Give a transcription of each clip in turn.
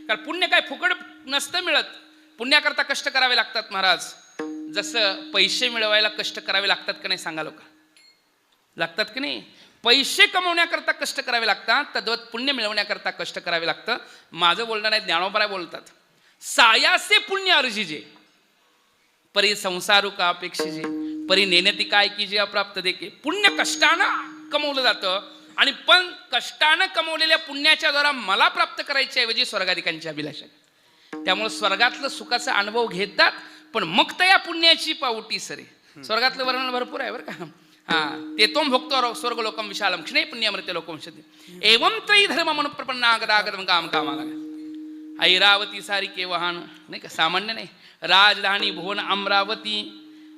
कारण पुण्य काय फुकट नसतं मिळत, पुण्याकरता कष्ट करावे लागतात महाराज. जसं पैसे मिळवायला कष्ट करावे लागतात का नाही सांगा लोक, लागतात की नाही? पैसे कमवण्याकरता कष्ट करावे लागतात, तद्वत पुण्य मिळवण्याकरता कष्ट करावे लागतं. माझं बोलणं नाही, ज्ञानोबा बोलतात. सायासे पुण्य अर्जिजे परी संसारू का अपेक्षिजे परी नेनती काय की जे अप्राप्त देके. पुण्य कष्टानं कमवलं जातं आणि पण कष्टानं कमवलेल्या पुण्याच्या द्वारा मला प्राप्त करायच्या ऐवजी स्वर्गाधिकांची अभिलाषा. त्यामुळे स्वर्गातलं सुखाचा अनुभव घेतात, पण मग त्या पुण्याची पावटी सरे. स्वर्गातलं वर्णन भरपूर आहे बरं का. ते तोम भोक्तो स्वर्ग लोकम विशालम क्षणे पुण्यमृत्य लोकम शते एवं त्रयी धर्म मनुप्रपन्ना गदागदम काम कामाला. ऐरावती सारी केवहान नाही का, सामान्य नाही. राजधानी भुवन अमरावती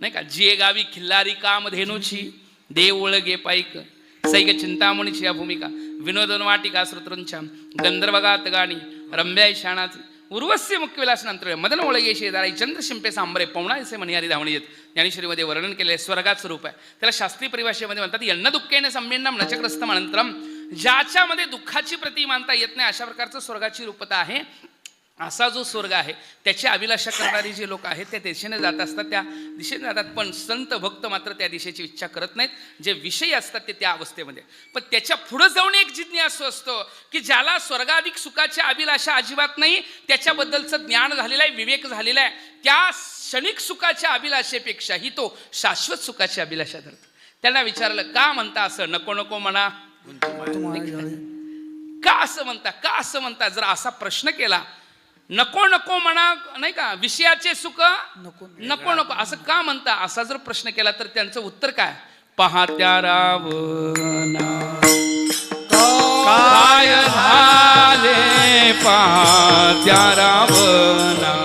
नाही का, जे गावी खिल्लारी कामधेनुची देव ओळगे पाईक सैग चिंतामणीची या भूमिका विनोदन वाटिका श्रुतृंच्या गंधर्वगात गाणी रम्याय शाणाचे उर्वस्य मुख्य विलास नंतर मदन ओळगे शेजारी चंद्र शिंपे सांबरे पवनायसे मनिहारी धावणी येत. ज्ञानेश्वरीमध्ये वर्णन केले स्वर्गाचं रूप आहे. त्याला शास्त्रीय परिभाषेमध्ये म्हणतात यन्न दुःखेन सम्यन्नम नचग्रस्तम अनंतरम. ज्याच्यामध्ये दुःखाची प्रती मानता येत नाही अशा प्रकारचं स्वर्गाची रूपता आहे. असा जो स्वर्ग आहे त्याची अभिलाषा करणारी जे लोक आहेत त्या दिशेने जात असतात, त्या दिशेने जातात. पण संत भक्त मात्र त्या दिशेची इच्छा करत नाहीत. जे विषय असतात ते त्या अवस्थेमध्ये. पण त्याच्या पुढे जाऊन एक जिज्ञासू असतो की ज्याला स्वर्गाधिक सुखाच्या अभिलाषा अजिबात नाही, त्याच्याबद्दलचं ज्ञान झालेलं आहे, विवेक झालेला आहे. त्या क्षणिक सुखाच्या अभिलाषेपेक्षाही तो शाश्वत सुखाची अभिलाषा धरतो. त्यांना विचारलं का म्हणता असं, नको नको म्हणा, का असं म्हणता, का असं म्हणता. जर असा प्रश्न केला, नको नको म्हणा नाही का, विषयाचे सुख नको नको असं का म्हणता, असा जर प्रश्न केला तर त्यांचं उत्तर काय, पाहत्या रावणा काय झाले, पाहत्या रावणा